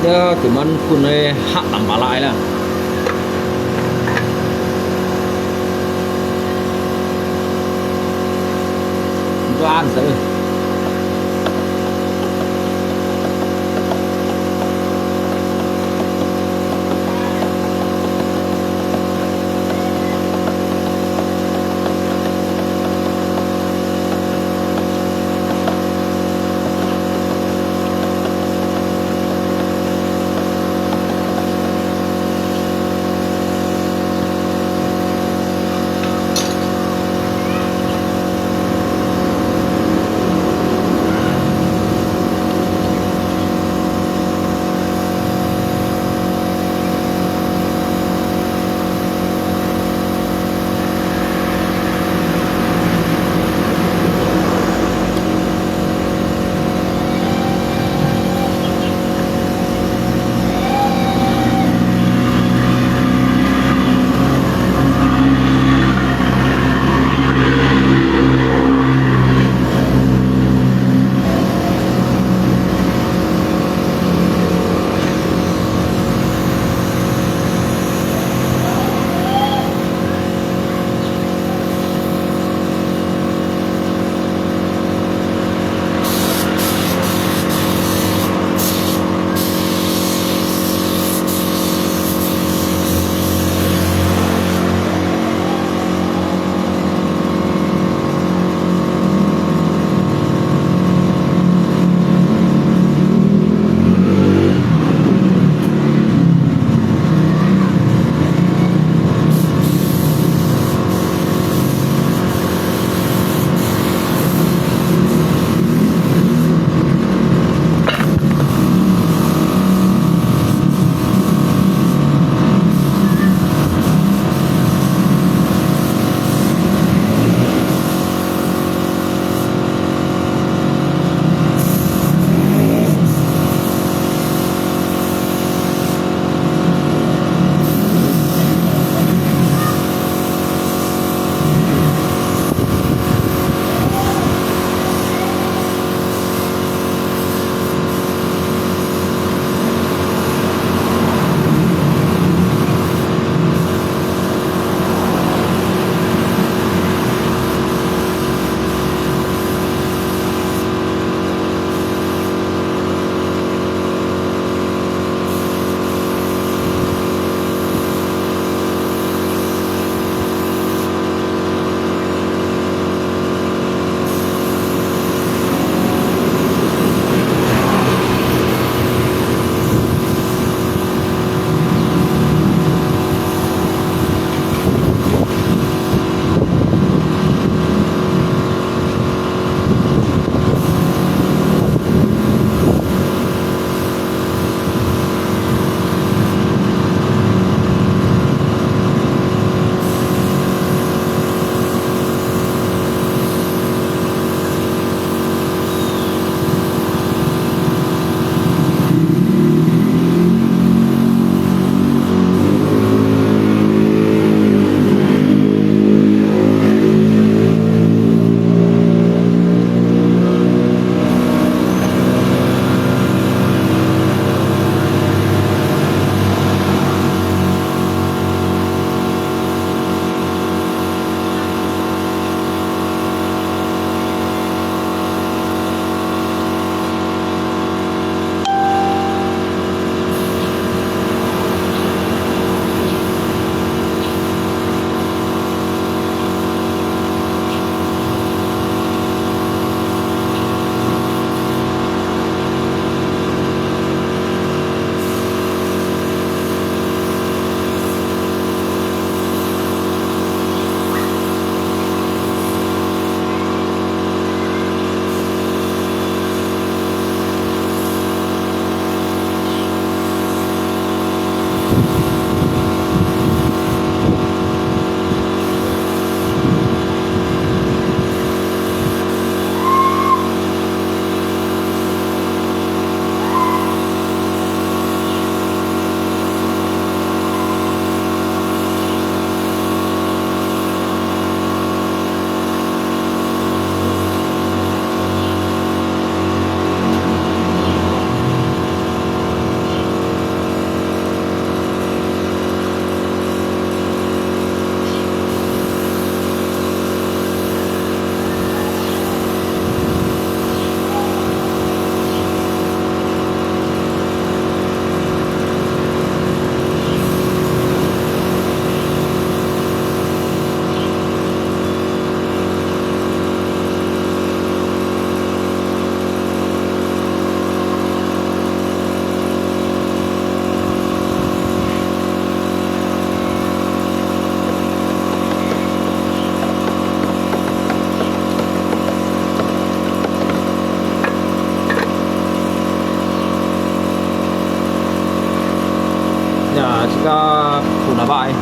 Dia cuman punya hak tambah lại là cho ăn sẽ ke Puna Bại.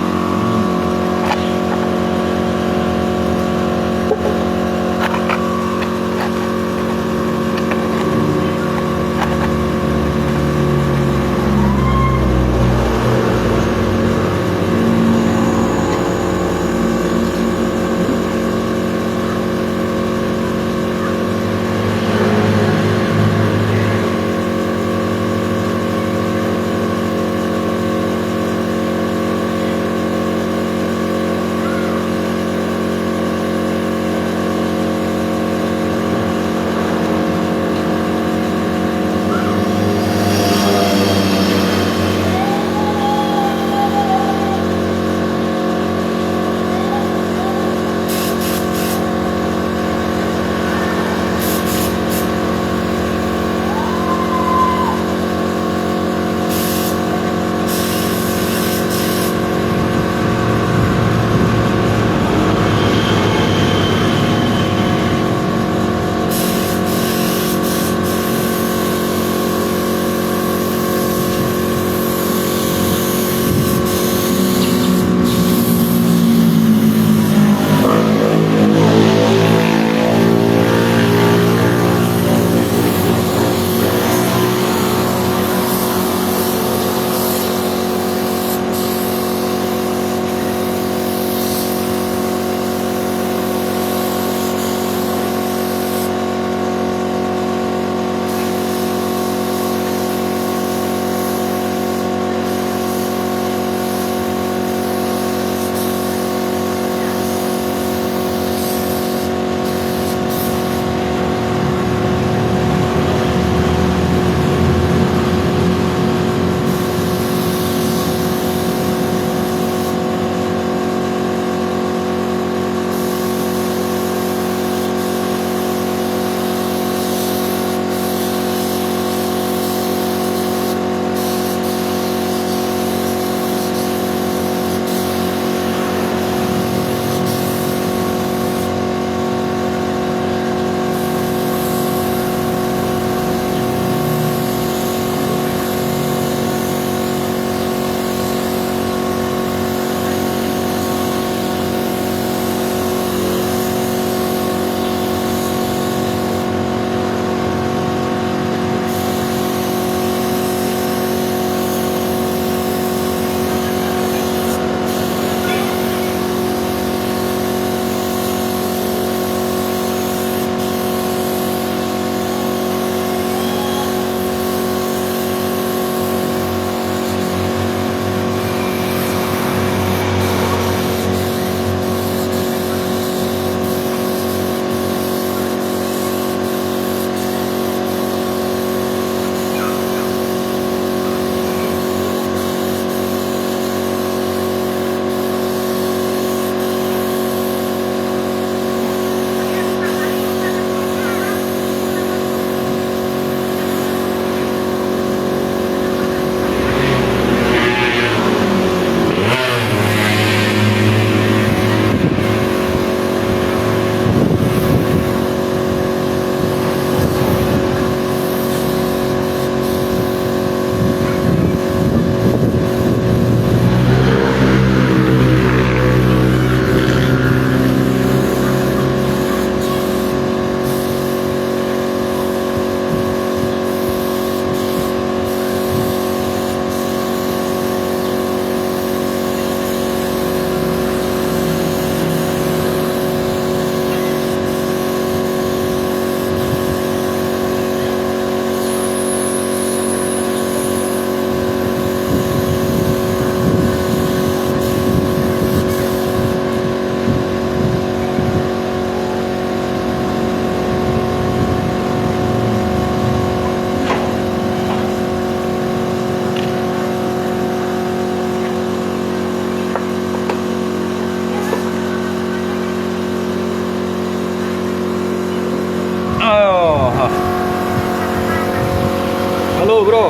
Halo bro.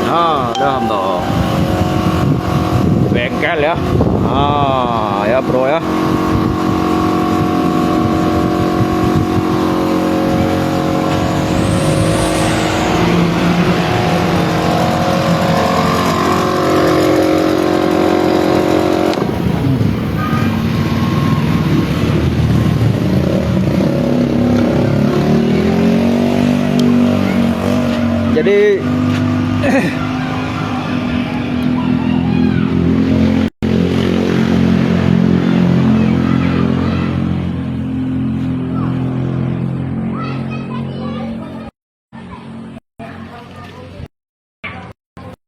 Nah, dalam toh bengkel ya. Ah, ya bro ya. Jadi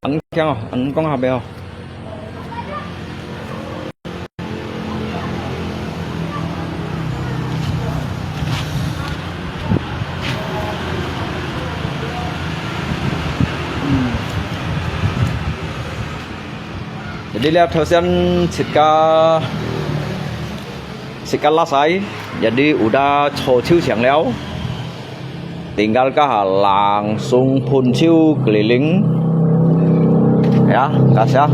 ăn keo không? Ăn con hạt bèo. Jadi lihat hasil Sika lasai. Jadi udah cho chiu siang léo. Tinggal kah langsung phun chiu keliling. Ya, guys ya.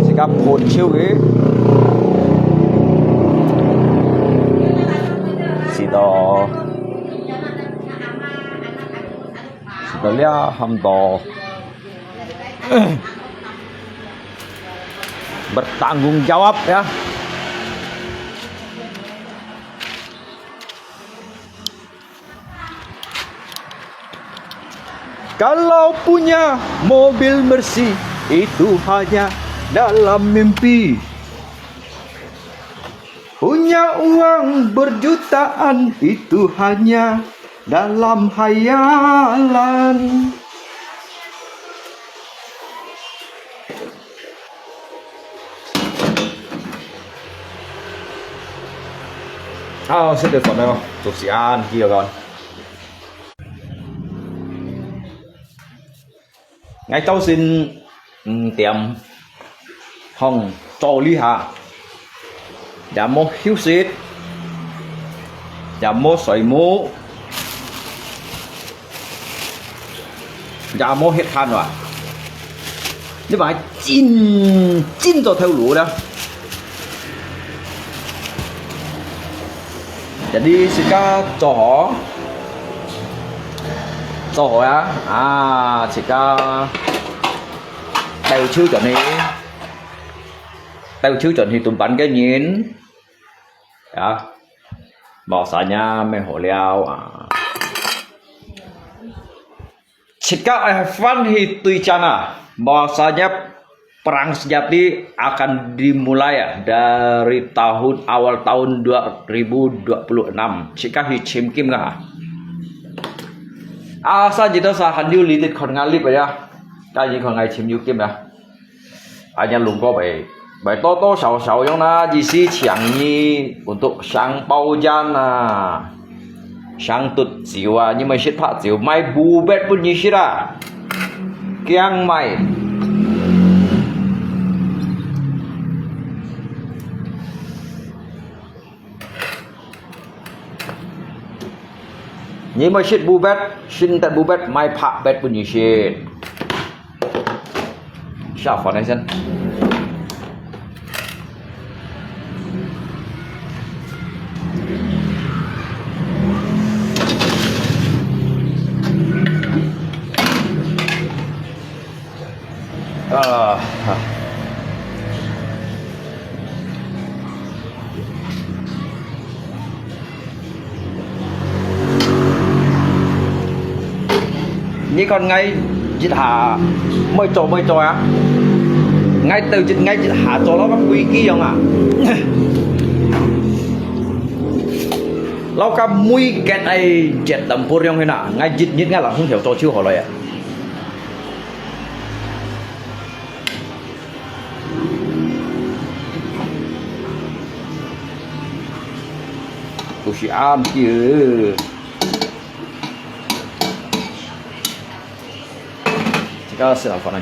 Sika phun chiu cái. Sito. Setelah hamdo. Bertanggung jawab ya. Kalau punya mobil Mercy itu hanya dalam mimpi. Punya uang berjutaan itu hanya dalam hayalan. Sẽ được phẩm này không? Chụp xì an kia rồi. Ngay cháu xin tiệm hồng cho lý hạ. Đã mua hiếu xít. Đã mua sợi mũ. Đã mua hết khăn rồi. Nhưng mà chín cho theo lũ đó. Jadi Sika cho họ ya, Sika theo chữ chuẩn thì tụm bắn cái nhìn ya, bahasanya meholeo Jika Evan Hituycana bahasanya perang sejati akan dimulai ya dari awal tahun 2026. Jika Hichim Kim kah? Asa jita sahan yu litit kon ngalip ya. Cái gì còn ngày chim yu kim ya. Hanya lungko bài to sầu yang na jisi chiang ni untuk sang bao jan sang tut jiwa nhưng mà shit phạt jiu mai bu bet pun như shira. Kiang mai nhưng mà shit bu bet shin tại bu bet mai phạt bet pun như shit. Sao phản này xem. Như còn ngay dịch hạ mới cho á ngay từ dịch hạ cho nó bắt quý kia không à lâu cả mui kẹt ai chết tầm pur yang hena ngay dịch nhất ngay là không hiểu cho chưa hỏi lại ạ. Tôi sẽ ăn chứ kita sẽ làm phần này.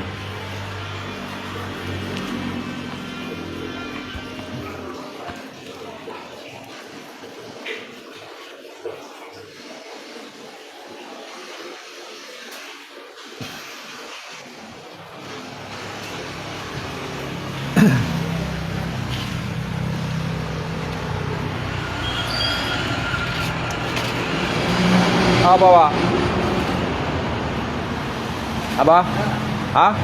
Apa? Apa? Hah?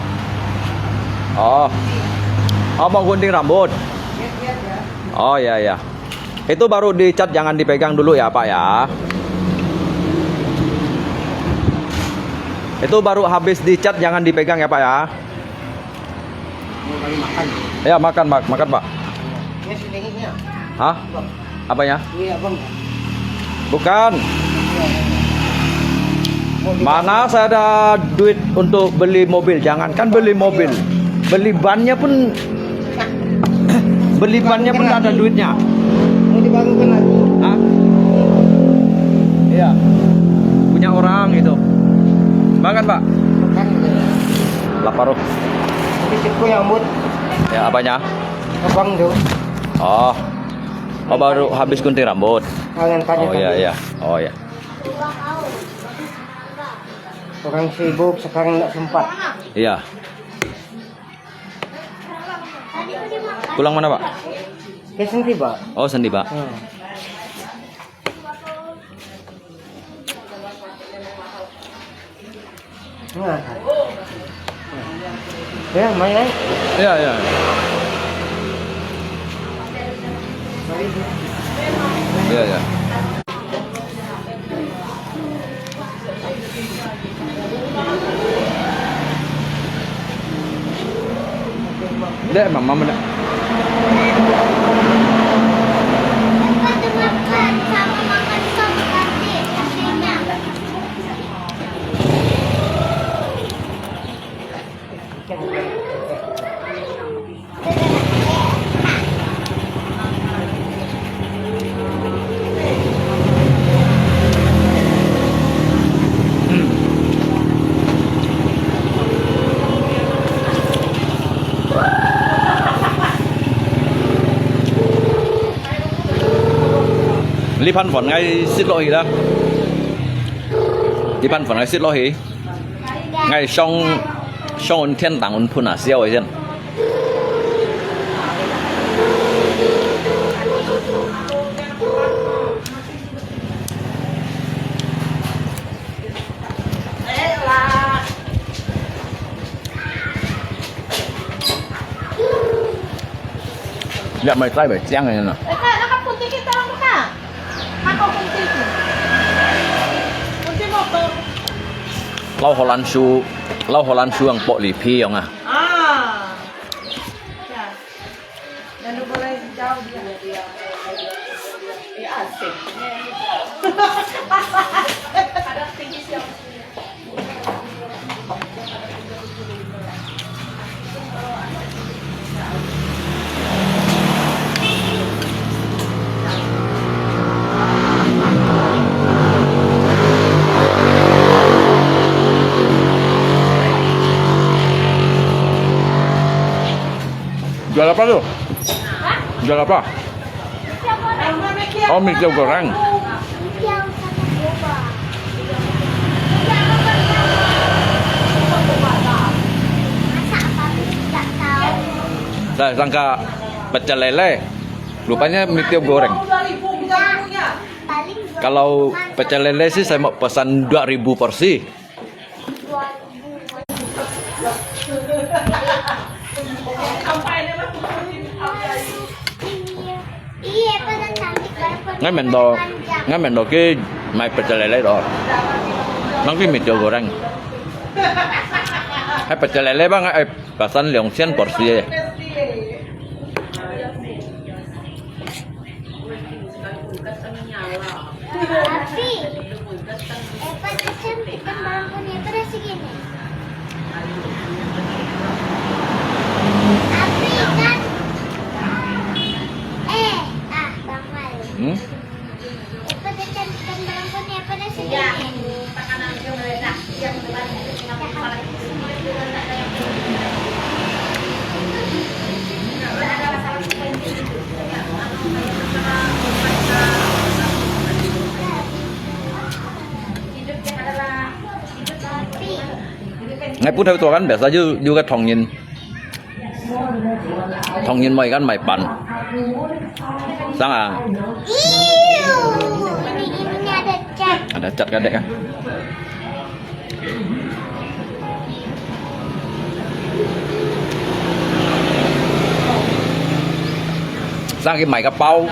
Oh. Oh, mau gunting rambut. Oh ya. Itu baru dicat, jangan dipegang dulu ya, Pak ya. Itu baru habis dicat, jangan dipegang ya Pak ya. Mau makan. Ya makan Pak, makan Pak. Ini sedikitnya. Hah? Apanya? Iya bang. Bukan. Mana saya ada duit untuk beli mobil? Jangankan beli mobil, beli bannya pun nggak ada duitnya. Mau dibangunkan lagi. Hah? Iya. Punya orang itu. Makan Pak. Makan. Lapar. Jadi siku yang mut. Ya apanya? Abang tuh. Oh. Oh baru habis gunting rambut. Kangen tanya. Oh iya iya. Oh iya. Orang sibuk sekarang nggak sempat. Iya. Pulang mana Pak? Ke sendiri pak. Oh sendi Pak. Nah. Ya main. Iya iya. Iya iya. Dek, mama mana? Makan sama makan sop nanti hasilnya. Lý Phân Phận ngay xích lỗi đó. Lý Phân Phận ngay xích lỗi. Ngay trong thiên tàng phun à siêu ấy chứ. Dạ mày tay phải chăng này nè. Nakapunti kita lang ka. Nakapunti ko. Punti mo to. Lau Hồ Lan Su ang bộ lì phi không à? Ah. Ya. Dan lu boleh jauh dia. Ya asik. Ada tinggi siap. Jual apa tuh? Jual apa? Oh, mie tiaw goreng. Yang sama boba. Masak apa? Tak tahu. Saya sangka pecel lele. Rupanya mie tiaw goreng. 2000 kita punya. Paling Kalau pecel lele sih saya mau pesan 2000 porsi. 2000. Sampai dia masuk sini. Iya, pada cantik banget. Ngay men do cái mày pecel lele đó. Nó cái mie tiaw goreng. Hay pecel lele bang, pesan 2000 porsi aja. Tapi pada cantik kan balkonnya pada segini. Tapi kan Bang Mali. Pada cantik kan balkonnya pada segini. Ngay phút theo tôi kan biasa juga thongin mày kan mày pan. Sang à? Ini ada cat. Ada cat kadek kan? Sang cái mày cái bao.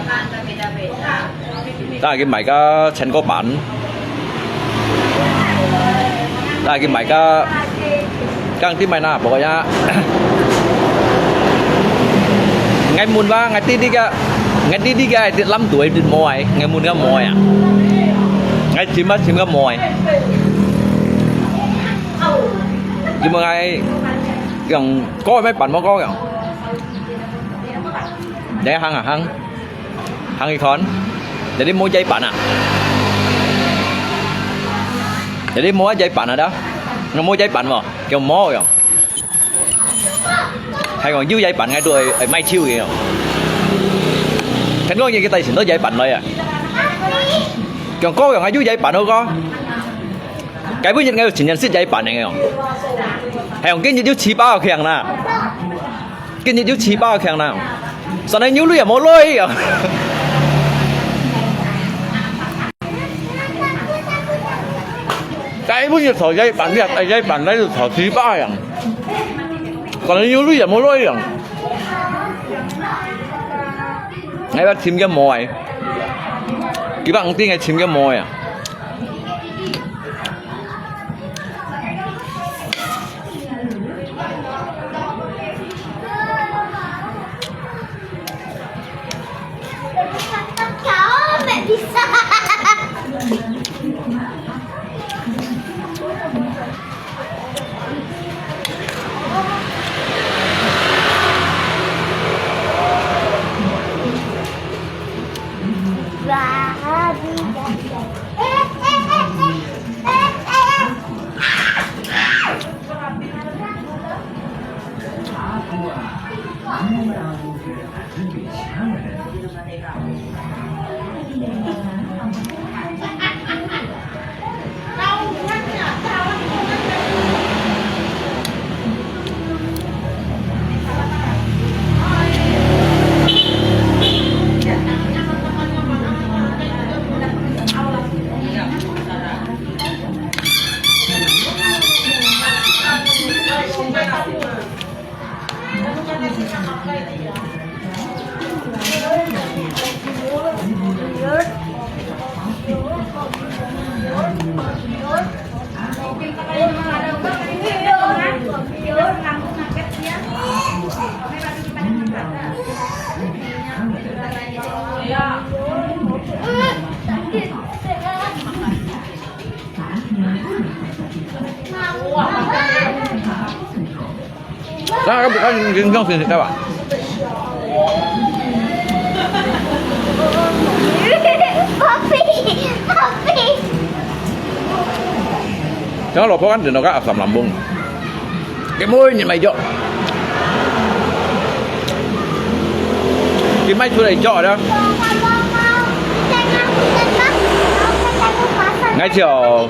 Sang cái mày cái chân có bản. Lagi mereka Kang tí mày na pokoknya ngày mùn ba ngày tí đi cái 5 tuổi đi mồi ngày mùn cái mồi à ngày chim cái mồi nhưng mà ngày gần có mấy bạn mà có gần để hăng cái con để đi mua dây bạn à để đi mua dây bạn à đó nó mua dây bạn mà kiểu mó rồi hay còn dưới dây bạn ngay đuôi mai chiêu kìa thành có như cái tay xịn nó dây bạn rồi à còn có còn ở dưới dây bạn đâu có cái bây giờ ngay chỉ nhận xịt dây bạn này nghe không hay còn cái như dưới chỉ bao kèng nè cái như dưới chỉ bao kèng nào sau này nhú lưỡi mỏ lôi à cái bây giờ thổi dây bạn biết dây bạn lấy được thổi chỉ bao à còn nhú lưỡi mỏ lôi à ngay bắt chim cái mồi cái bạn tin ngay chim cái mồi à Mẹ bisa. Đó các bạn có ngon thì các bạn nó là khó khăn thì nó có sầm làm bung cái môi nhìn mày chọn cái máy thu này chọn đó ngay chiều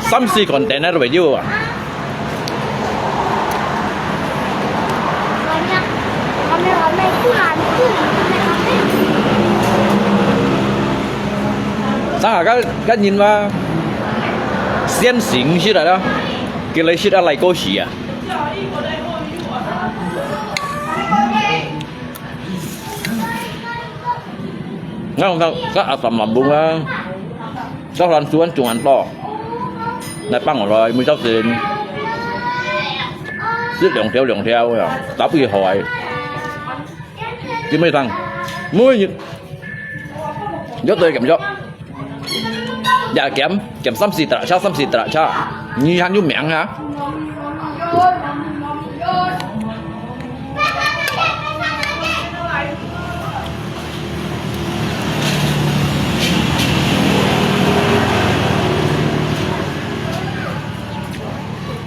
xăm xì còn tên nó phải dư à sao hả các nhìn vào xiên xỉn xí rồi đó cái lấy xí đã lại câu xỉ à nghe không sao các ảo tầm làm bung á sao lần xuống chuồng ăn to này băng rồi mới cháu tiền giết đường theo rồi tao bị hỏi chứ mấy thằng mới như nhớ tôi kiểm cho dạ kiểm xăm xịt trả cha như hắn như miệng hả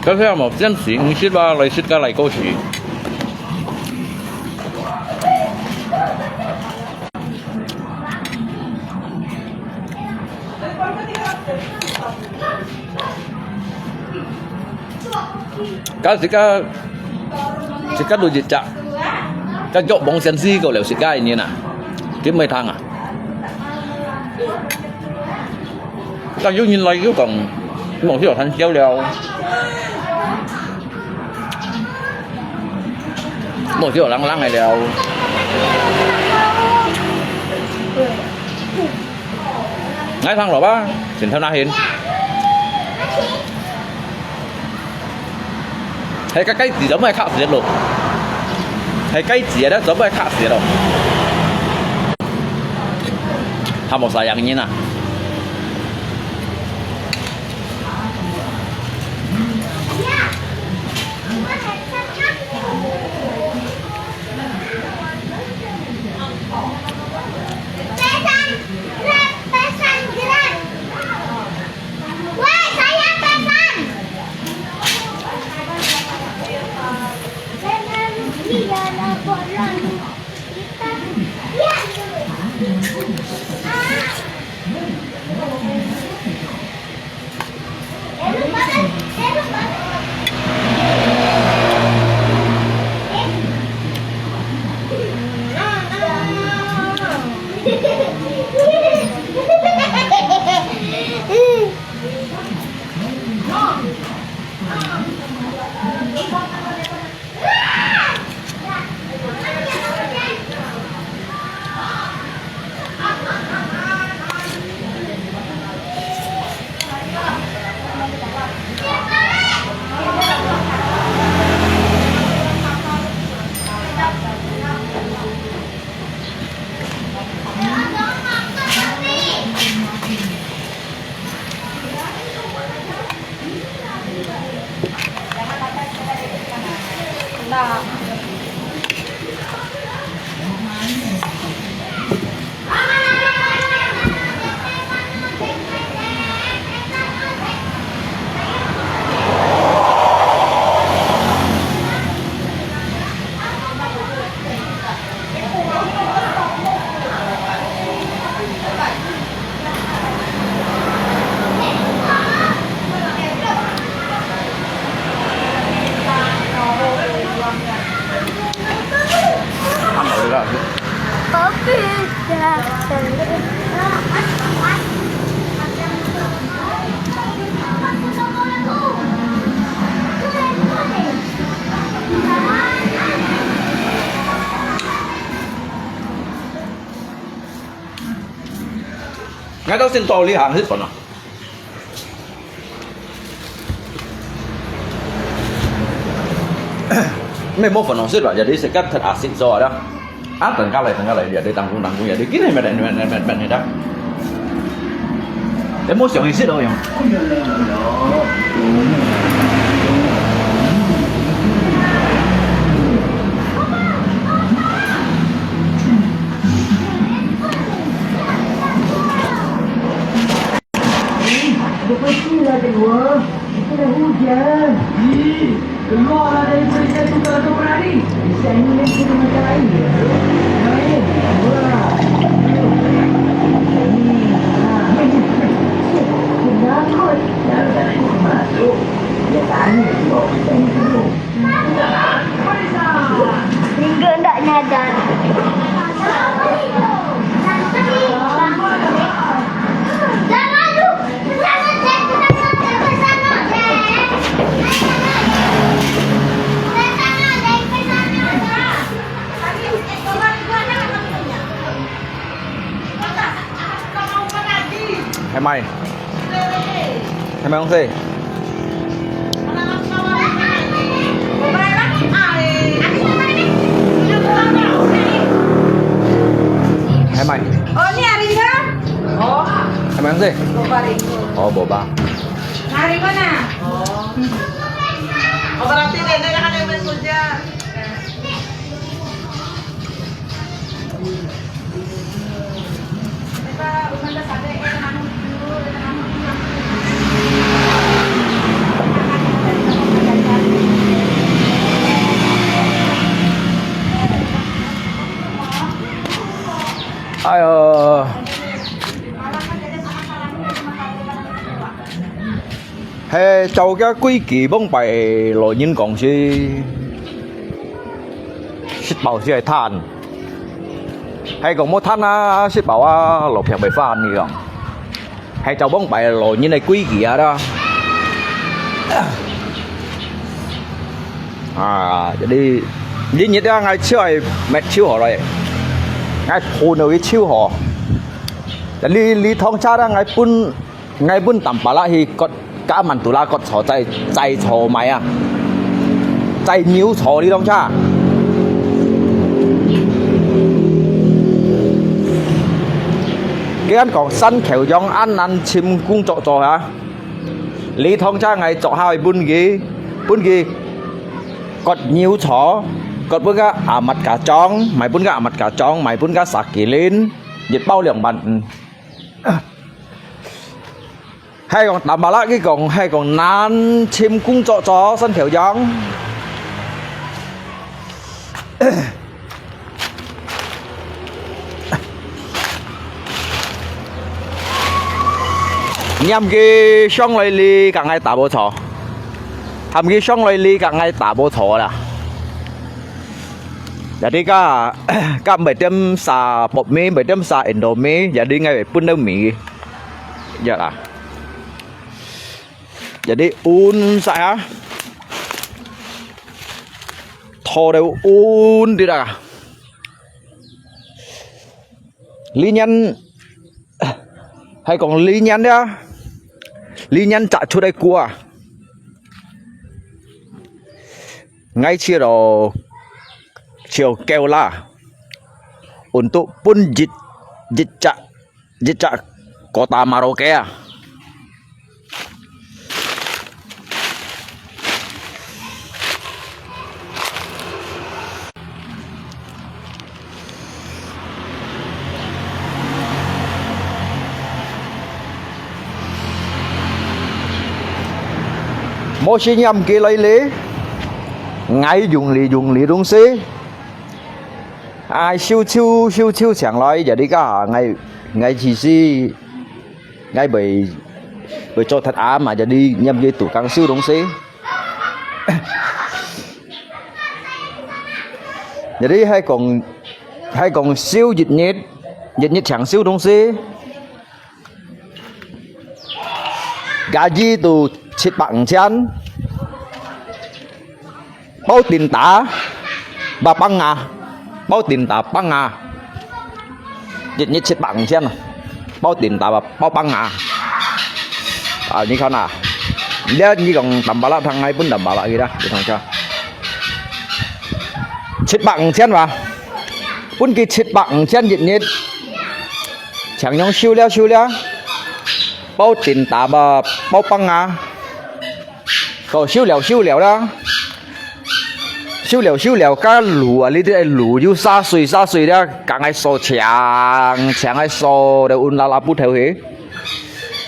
cái theo một chân xịn xịt ba lại xịt cái lại câu xỉ cái đồ dịch chạm cái chỗ bóng sen si cậu liệu xịt gai như nào kiếm mấy thằng à tao vô nhìn lại cái còn một cái thanh kéo leo một cái lăng này đèo ngay thằng rồi ba xin theo na hiền 係個雞字就咩卡死咯，係雞字咧就咩卡死咯，係冇晒人煙啊！ngay đó xin to lý hàng hết phần à mấy mốt phần nó xếp vào giờ đi sẽ cắt thật axit rồi đó áp tầng cao lại giờ đi tăng cũng giờ đi kín này mà này đó để mua sầu xếp đâu không Berhentilah kedua, kita dah hujan. Keluarlah dari perintah tukar atau berani. Saya ini yang kena macam air. Air, wah. Kenapa? Jangan ikut masuk. Dia tanya kalau kita ini dulu. Hingga tak nyadar. Hai mày không gì hai mày Oh, ini harinya? Oh, hai mày không gì bộ ba hari mana? Oh, berarti nenek akan yang mensuja. ai hay châu cái quy kỳ bông bày lội nhân còn si ship bảo si than hay còn một than á ship bảo á lột phèn bày phan gì không hay châu bông bày lội nhân này quy kỳ đó jadi nhất đó ngay chiêu ai mẹ chiêu họ rồi ngay phun ở cái chiêu họ lý thông cha đó ngay bún tẩm bả lại thì có cả mình tụi la có tròใจ trò mày à chạy níu thỏ đi đông cha cái ăn còn săn khéo dòng ăn chim cung trọ hả lý thông cha ngày trọ hai bún gì cọt níu thỏ cọt bữa cái mặt cả tròn mày bún cái mặt cả tròn mày bún cái sạc kỳ lên nhiệt bao lượng bạn hay còn tạm bà lại cái còn hay còn nan chim cung trọ sân khéo dòng nhằm cái xong lại đi cả ngày tả bộ thọ hàm cái xong lại đi cả ngày tả bộ thọ là jadi ka 7 sa bột mì 7 sa endo mì jadi ngay pun đâu mì giờ là jadi un sa thọ đều un đi ra lý nhân hay còn lý nhân đó lý nhân chạy chỗ đây cua ngay chiều kêu là untuk pun jejak kota Maroko mỗi sinh nhầm kia lấy lý ngay dùng lý đúng xí ai siêu chẳng nói giờ đi cả ngày chỉ si ngay bởi cho thật á mà giờ đi nhầm dây tủ càng siêu đúng xí giờ đi hay còn siêu dịch nhiệt chẳng siêu đúng xí gà gì từ chết bằng chân bao tiền tả bà băng bao tiền tả băng dịch nhất chết bằng chân bao tiền tả bao băng như không nào nếu như còn tầm bảo là thằng này vẫn tầm bảo lại gì đó thì thằng cho chết bằng chân mà vẫn cái chết bằng chân dịch nhất chẳng nhóm siêu leo bao tiền tả bao băng còn siêu lèo đó siêu lèo cá lù à, đây lù như xa xùi đó cả ngày sò chẳng ngày sò đều un la bút theo thế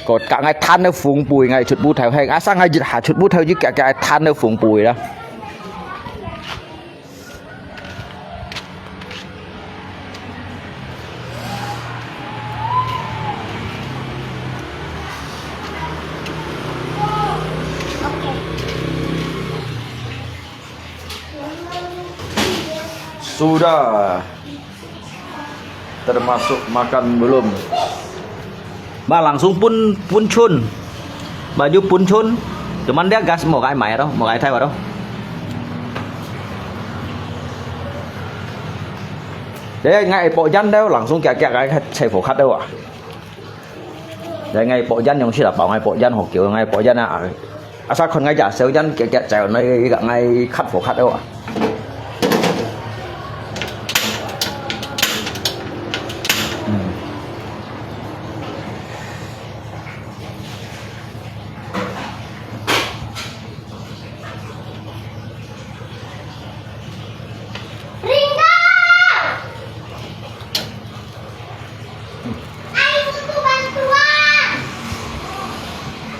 còn cả ngày than nó phùng bùi ngày chuột bút theo hay sang ngày dịch hạ chuột bút theo chứ cả ngày than nó phùng bùi đó sudah termasuk makan belum ba langsung pun chun baju pun chun cuman dia gas mau cái mày đâu mau cái thay vào đâu để ngay bộ dân đâu langsung kẹt cái xe phổ khách đâu ạ để ngay bộ dân không chỉ là bảo ngay bộ dân hoặc kiểu ngay bộ dân à sao còn ngay giả sale dân kẹt chèo này gặp ngay khách phổ khách đâu ạ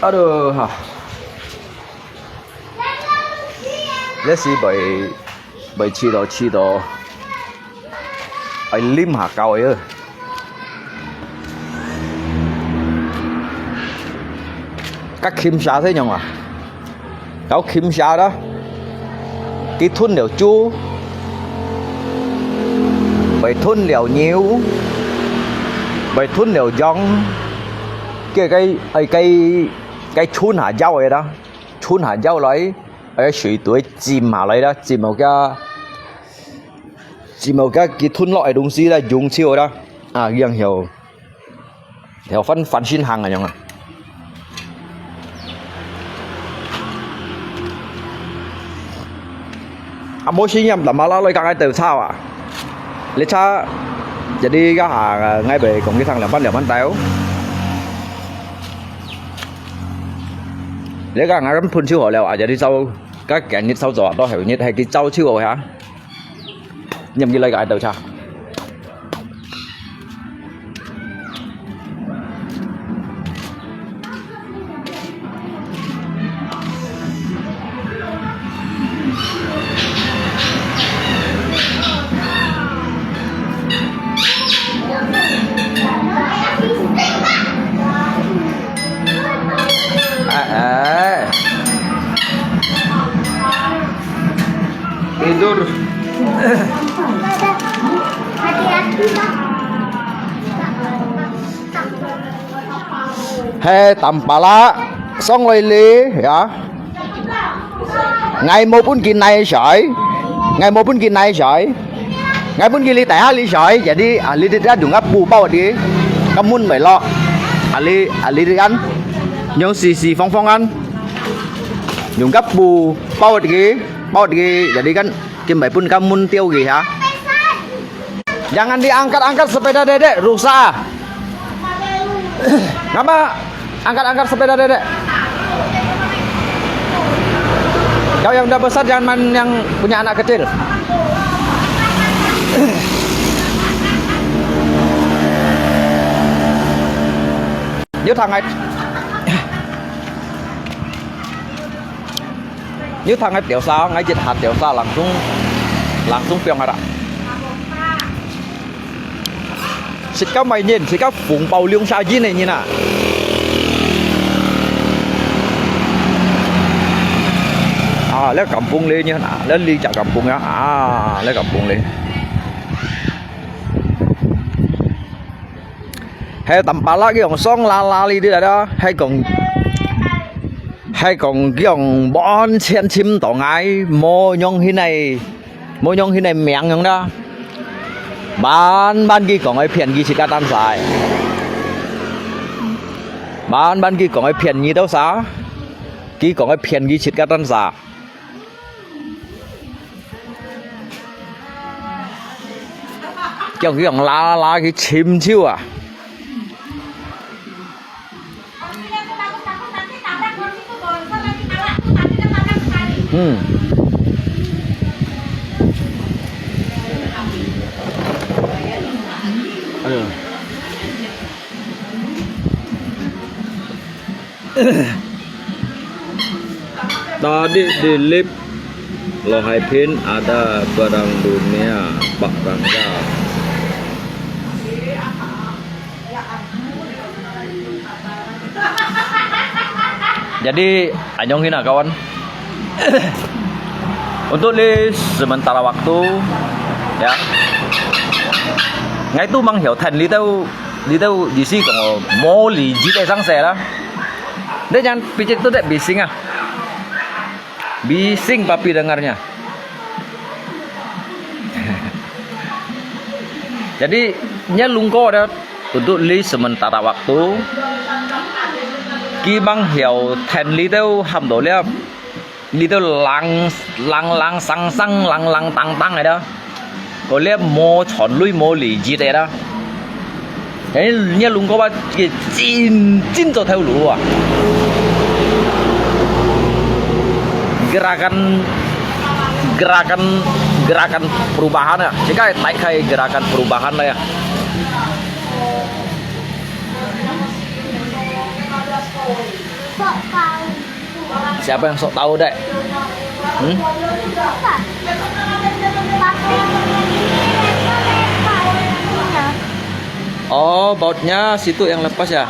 aduh ha đây là bởi chi đó anh lim hạ cao ấy các kim sa thế nhỉ à cáo kim sa đó cái thun đều chu bởi thun đều nhiều bởi thun đều giống cái chun hạt dâu ấy đó chun hạt dâu lấy ở suy tuổi chìm mà lấy đó chìm một cái thun loại đúng gì là dùng chiều đó riêng hiểu theo phân xin hàng này nhỉ Amosnya malah lagi kangen từ sao à? Lấy cha jadi cái hàng ngay bề cùng cái thằng làm bánh táo. Lấy cái hàng phun chiêu hổ lèo à jadi sau các kẻ nhít sau giỏ đó hiểu nhít hay cái trâu chiêu hổ hả? Nhầm như lấy cái từ cha. Tidur. Hati-hati Pak. He tampala xong rồi li ya. Ngày một pun kin này sỏi. Ngày một pun kin này sỏi. Ngày pun kin li teh li sỏi. Jadi ali dia dung apu bawa di. Kamun mai lo. Ali dia kan. Nyong si phong kan. Dung apu bawa di. Jadi kan kim bai pun kamun tiêu gì hả? Jangan diangkat-angkat sepeda dedek, rusak. Ngapa angkat-angkat sepeda dedek? Kau yang udah besar jangan main yang punya anak kecil. Như thằng này tiểu sao, ngay dịch hạt tiểu sao langsung piong ada. Sikap mainin, sikap phụng bầu liung sao gì này như nào? À, lấy kampung lên như nào? Lấy ly chả kampung á? À, lấy kampung lên. Hay tầm ba lá cái ông song la đi đi đó, hay còn cái ông bon chen chim tỏ ngay mô nhông hi này miệng nhông đó. Ban kia còn ai phiền gì chỉ cả tan xài. Ban kia còn ai phiền gì đâu sao? Kia còn ai phiền gì chỉ cả tan xài. Cái ông la cái chim chiu à. Tadi di lift Lohaipin ada barang dunia Pak Rangga. Jadi anyong hina kawan. Untuk di sementara waktu ya. Ngay tu mang hiểu thành đi đâu gì xí còn mô lì gì để sang xe đó. Đấy jangan picit itu deh bising ah. Bising papi dengarnya. Jadi nya lungko ada untuk li sementara waktu. Ki bang hiểu thành li đâu hầm đổ liap. Li đâu lang sang tăng này đó. Có liap mô chọn lui mô lì gì đấy đó. Thế nya lungko ba cái chin cho theo lũ à. Gerakan perubahan ya. Jika kayak gerakan perubahan lah ya. Siapa yang sok tahu dek? Oh, bautnya situ yang lepas ya?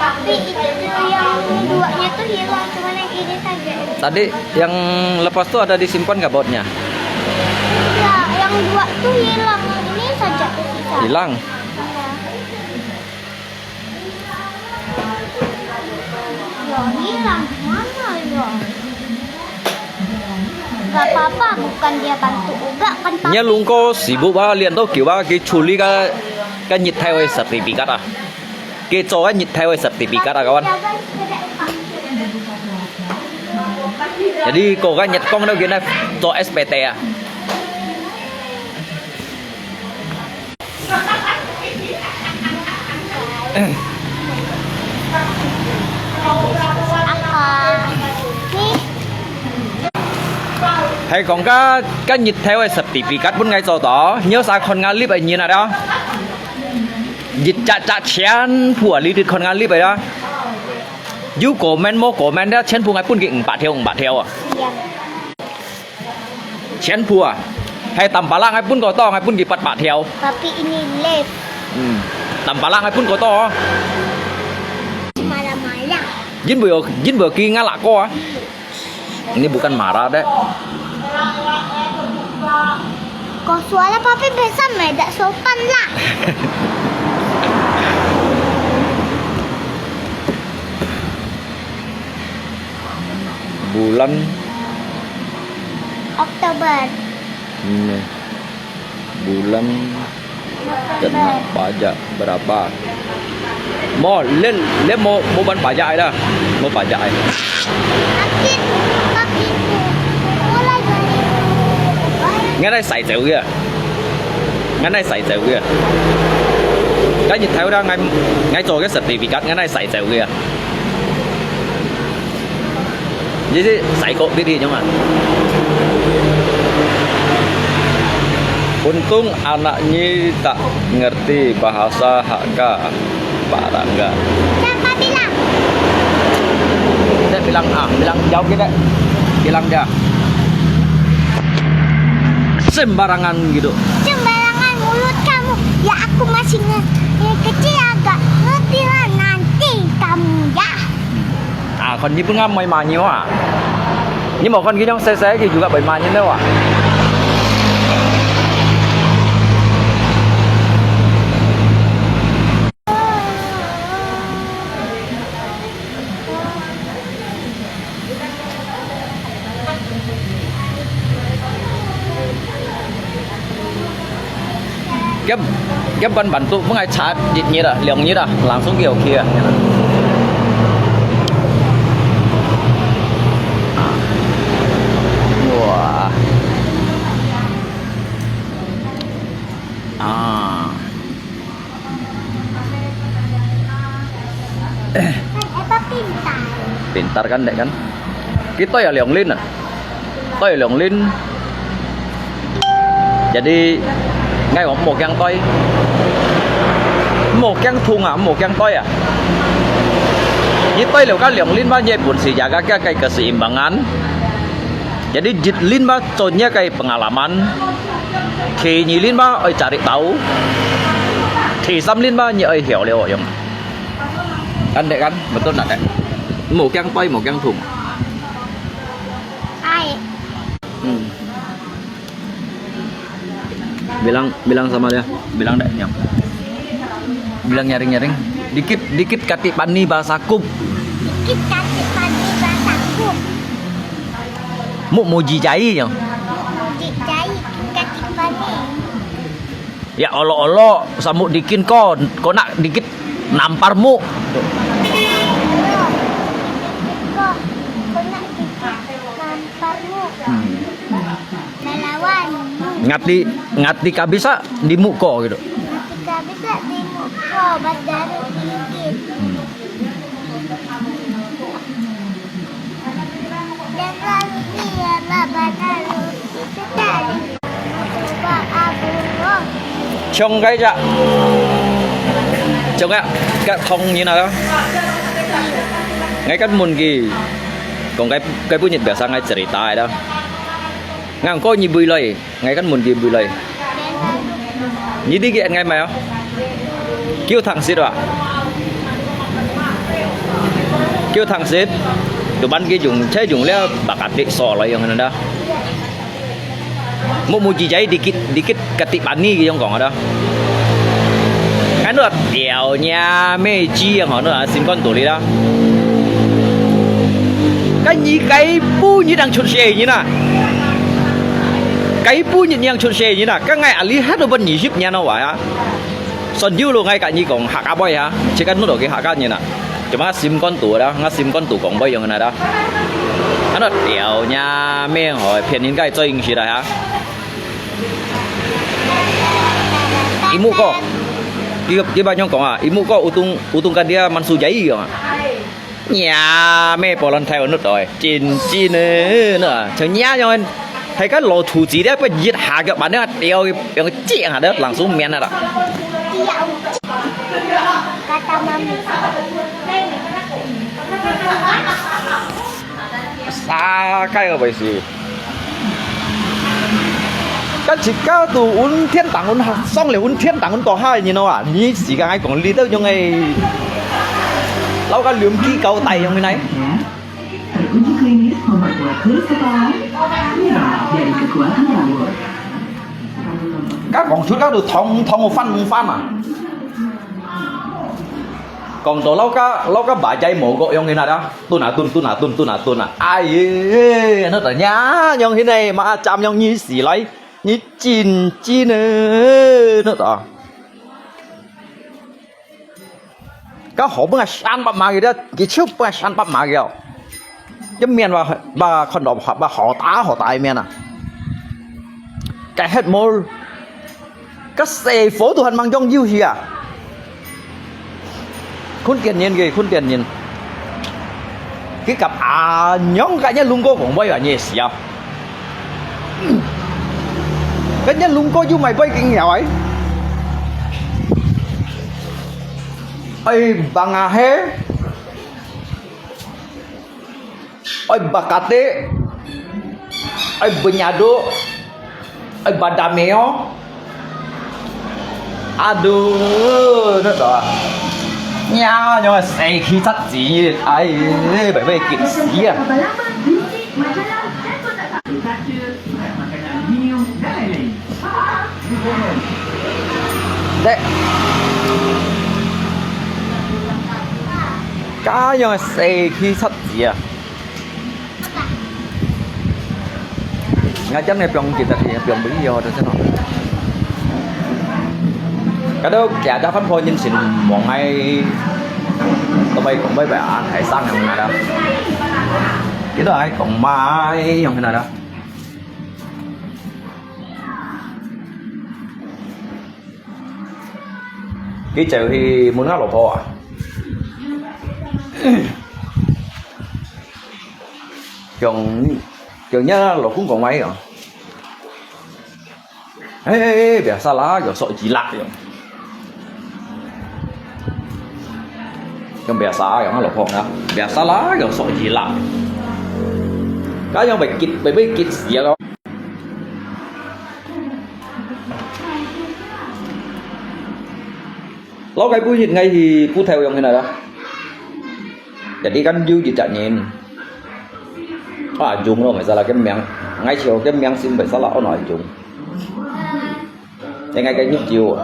Tapi itu yang duanya tuh hilang, cuma yang ini saja. Tadi yang lepas tuh ada disimpan nggak bautnya? Iya, yang dua tuh hilang, ini saja tersisa. Hilang? Ya hilang, mana ya? Gak apa-apa, bukan dia bantu juga kan Pak. Nya lungko sibuk ba liền tao kiểu ba cái chuli cái nhịp theo cái sertifikat à? Cái cho cái nhịp theo cái sertifikat à kawan? Jadi cô gái Nhật con đâu kia này cho SPT à. Hay còn cái nhịp theo cái certificate bốn ngày sau đó nhớ sao con ngang clip ấy như nào đó dịch chặt chén phùa lý được con ngang clip ấy đó du cổ men đó chén phùa ngay phun kiện bạt theo à chén phùa hay tầm bả lang ngay phun có to ngay phun kiện bạt theo Tapi ini left tầm bả lang ngay phun có to malam-malam. Jin bữa kia nggak laku ah. Ini bukan marah deh. Kau suara papi biasa medak sopan lah. Bulan Oktober. ini bulan kena pajak berapa? Mau mau ban pajak dah, mau pajak. Tapi mulai dari Ngay đây xài rượu kìa, ngay đây xài rượu kìa. Cái nhìn theo đó ngay做cái certificate ngay đây xài rượu kìa. Jadi xài kok đi nhưng mà. Untung anaknya tak ngerti bahasa Hakka, Pak Rangga. siapa bilang? Dia bilang jauh kita, bilang dia sembarangan gitu. Sembarangan mulut kamu. Ya aku masih kecil agak ngerti lah nanti kamu ya. Con như ngâm mày mà nhiều à. Nhưng mà con kia trong xe thì juga bảy mà như đâu à. Cái bên bản tụ mới trả dịch như là liều như là làm xuống kiểu kia. Wah. Eva pintar. Pintar kan dek kan? Kita ya Leong Lin à? Tôi là Leong Lin. Jadi ngay có một căn tôi, một căn thùng à, một căn tôi à. Như tôi là cái Leong Lin bao nhiêu pun sih jaga kayak keseimbangan. Jadi Lin ba contohnya kayak pengalaman. Thì nhì Lin ba ơi cari tahu. Thì Sam Lin ba nhì ơi hiểu liệu yang. Kan dek kan? Betul tak dek? Một căn tôi, một căn thùng. Ai? Bilang sama dia, bilang dek nyam. Bilang nyaring dikit kati pani bahasa kum. Dikit kasih pagi bahasaku. Mau jijai yang. Dijai kasih pani. Ya Allah samuk dikin kau nak dikit nampar mu. Kok nak namparmu? Melawanmu. Ngati kabisa di muko gitu. Ketika bisa di muka badan dikit. Dan lalu dia badan itu tadi. Coba aburo. Trông cái dạ. Trông ạ, cái thông như nào đó. Ngay kan mun ki. Còn cái punya biasa ngai cerita đó. Ngang ko nyi bui loi, ngay kan mun ki bui loi. Nyi đi kiện ngay mày không? Kêu thằng xít à? Kêu thằng xít. Tụi ban kia dùng lẽ bạc ati so lại yang đó. Mau jijai dikit ketik pani gitu còn ở đó. Cái nữa tiểu nha mê chi yang họ nữa xin con tụi đi đó. Cái bu như đang chôn xe như nào. Cái bu như đang chôn xe như nào. Các ngày ali hết rồi bên nhị ship nha nó vậy á. Son dư luôn ngay cả như còn hạ cá boy hả. Chỉ cần nó đổi cái hạ cá như nào. Cuma sim con tụi đó, ngắt sim con tụi còn bây giờ này đó. nó tiểu nha miệng hỏi phiền những cái chơi hình gì đấy hả imu ko cái bao nhiêu còn à imu ko utung kan dia mansu giấy rồi nhà mẹ bỏ lần theo nữa rồi chín nữa chờ nhá cho anh hay cái lỗ thủ chỉ đấy phải giết hạ cái bạn nữa đeo cái chiếc hạ đất lằng xuống miền này đó Kata mami. xa cái ở vậy gì cái chỉ cao tụ uốn thiên tảng uốn xong lại uốn thiên tảng uốn có hai như nào à như chỉ cái ai còn đi tới trong ngày lâu cái liếm kỹ cầu tay trong cái này Uji klinis memperkuat virus kepala. Merah dari kekuatan rambut. các con chuột các được thông một fan à còn tổ lâu cái bả chạy mổ gọi trong cái này đó tuần à ai nó là nhá trong cái này mà chạm trong như xỉ lấy như chín nữa nó đó các họ bưng san bắp mà gì đó cái chiếc bưng san bắp mà kìa cái miền bà con đó bà họ tài miền à cái hết mồi cái xe phố tụi hắn mang trong yêu gì à khôn tiền nhìn cái cặp nhóm cái nhá lung cô cũng bay ở nhẹ xìa cái nhá lung cô du mày bay kinh nghèo ấy ơi bằng à hé ơi bà cà tê ơi bên nhà đô ơi bà đà mèo aduh nó đó nha nhưng mà xe khi thắt gì ai bởi vì kịp gì à đấy cá nhưng mà xe khi thắt gì à ngay chấm này trong kịp thì trong biến do rồi thế nào cái đó chả cho phân phối nhân sinh một ngày tụi bay cũng với bạn hãy sang ngày này đó cái đó ai còn mai trong cái này đó cái chợ thì muốn ngắt lỗ thô à trường nhá lỗ cũng còn mấy rồi ê bẻ xa lá rồi sợ chỉ lạ rồi trong bè xã rồi nó lột hồn đó bè xã lá rồi sợ gì làm cái trong bài biết kịch gì đó lâu cái cuối nhìn ngay thì cứ theo dòng như này đó để đi canh dư gì chạy nhìn dùng rồi phải ra là cái miệng ngay chiều cái miệng xin phải xã lão nói dùng đây ngay cái nhíp chiều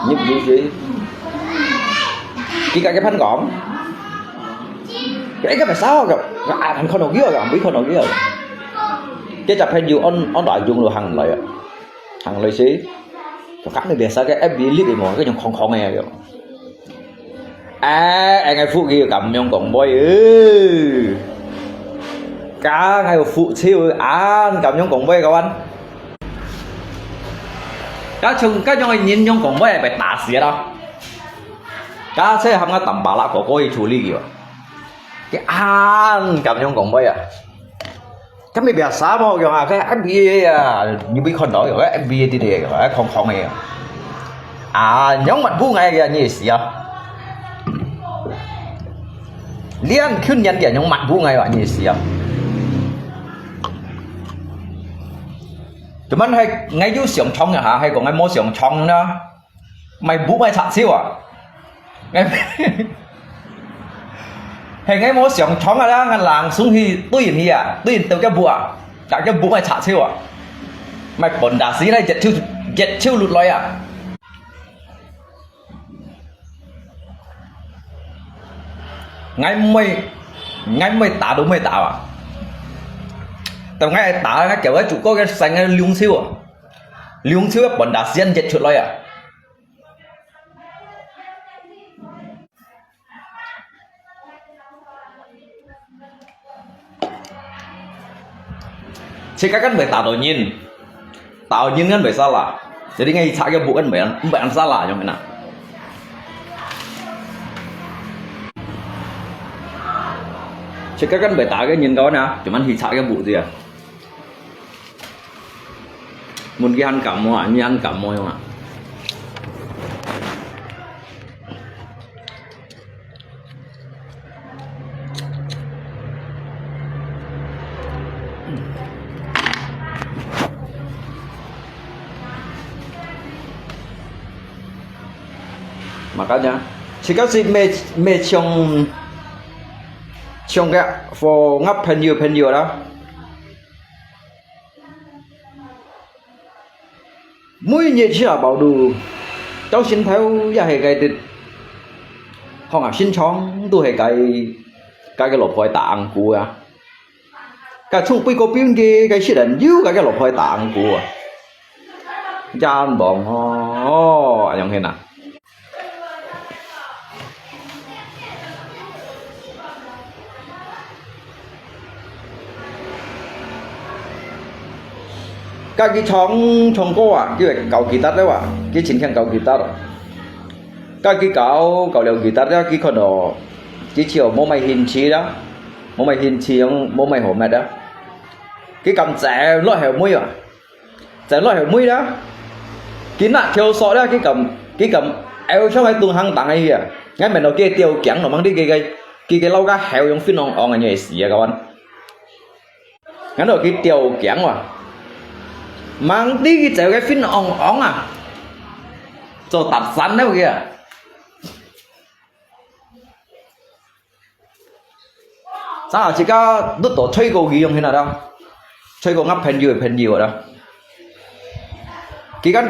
nhíp dưới chỉ cả cái phanh gọn cái phải sao rồi thằng con đầu kia rồi biết con đầu kia rồi cái chập phanh dù on đòi dùng rồi hàng lời xí cho khác này sao cái FB lít để một cái dòng không nghe rồi anh ngay phụ kia cầm nhông còn boy cá ngay phụ siêu cầm nhông còn boy các anh cá trong nhìn nhông còn boy phải tả xía đâu cá sẽ không có tầm bà lá của cô chủ lý kiểu cái cảm nhận còn bây à cái mấy bè xã mà kiểu cái FBA như bị con đó kiểu cái FBA thì để cái không này nhóm mặt bu ngay kìa như gì à liên khuyên nhân kìa nhóm mặt bu ngay vậy như gì à tụi mình hay ngay dưới xưởng trong nhà hả hay còn ngay mua xưởng trong nữa mày bu mày chặt siêu à ngay mỗi xưởng chóng là ngăn làng xuống thì tuyển từ cái bùa cả cái bùa mày chả siêu à mày bẩn đá xí này giật chiêu lụt lòi à ngay mày tả đúng mày tả à tao ngay tả cái kiểu cái chủ có cái xanh cái liung siêu bẩn đá xí giật chuột lòi à Jika kan be tạo nhiên kan be salah. Jadi ngay cha cái vụ kan be salah yang enak. Jika kan be tạo cái nhiên đó nè, cuman hi cha cái vụ gì à? Muốn cái ăn cảm mò, như ăn cảm mò không ạ? Makanya jika si me trong cái for ngắp penyu đó mỗi nhiệt chỉ là bảo đủ cháu xin theo gia hệ cái thịt họ ngạc xin chóng tôi hệ cái lột phôi tạng của cái chung quy có biến cái sự đánh dữ cái lột phôi tạng của chan bọn họ anh em nào các cái trong cô à cái việc cầu kỳ tát đấy ạ cái chính khang cầu kỳ tát các cái cầu liệu kỳ tát đó cái con đồ cái chiều mô mày hình trí đó mô mày hình trí mô mày hổ mệt đó cái cầm trẻ loại hẻo mũi à trẻ loại hẻo mũi đó cái nạ theo sọ đó cái cầm eo trong cái tung hăng tặng ấy à ngay mình đầu kia tiêu kẽng nó mang đi cái lau cá heo trong phim ông là như xì à các bạn ngắn rồi cái tiêu kẽng mà mang đi cái cái phim ong à cho tập sẵn đấy kìa sao chỉ có đứt tổ chơi cầu gì không thế nào đâu chơi cầu ngắp pen nhiều đó cái căn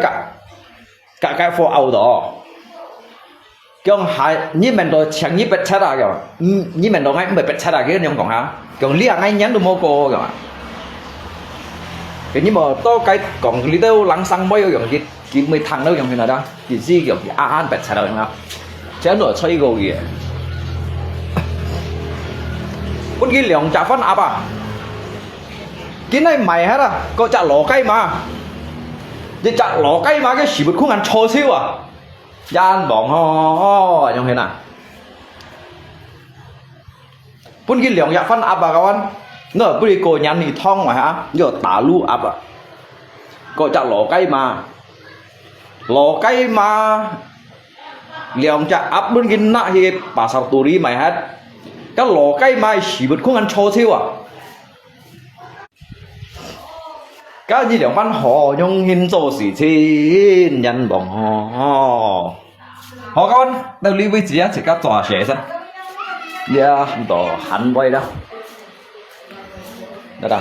cả cái phố ảo đó cái hai như mình đồ chẳng như bật chết à kìa như mình đồ ngay cũng bật chết à cái nhóm còn hả còn lia ngay nhắn đồ mô cô kìa cái nhưng mà to cái còn lý đâu lắng xăng mấy cái cái mấy thằng đâu giống thế nào đó cái gì kiểu cái an bật sao đâu chứ nó chơi gồ gì con kia liền trả phân áp à cái này mày hết à có trả lỗ cây mà thì trả lỗ cây mà cái xỉ bật không ăn cho xíu à gian bọn ho giống thế nào con kia liền trả phân áp à các bạn nó bữa đi cô nhắn thì thong mà hả giờ tả lu áp à cô chặt lỗ cây mà liền chặt áp bên kia nã thì bà sao tù đi mày hết cái lỗ cây mà chỉ bật không ăn cho xíu à cái gì liền văn họ nhung hin cho xỉ chi nhân bọn họ các bạn đâu đi với chị á chỉ có tòa sẽ xem yeah đồ hành quay đó đó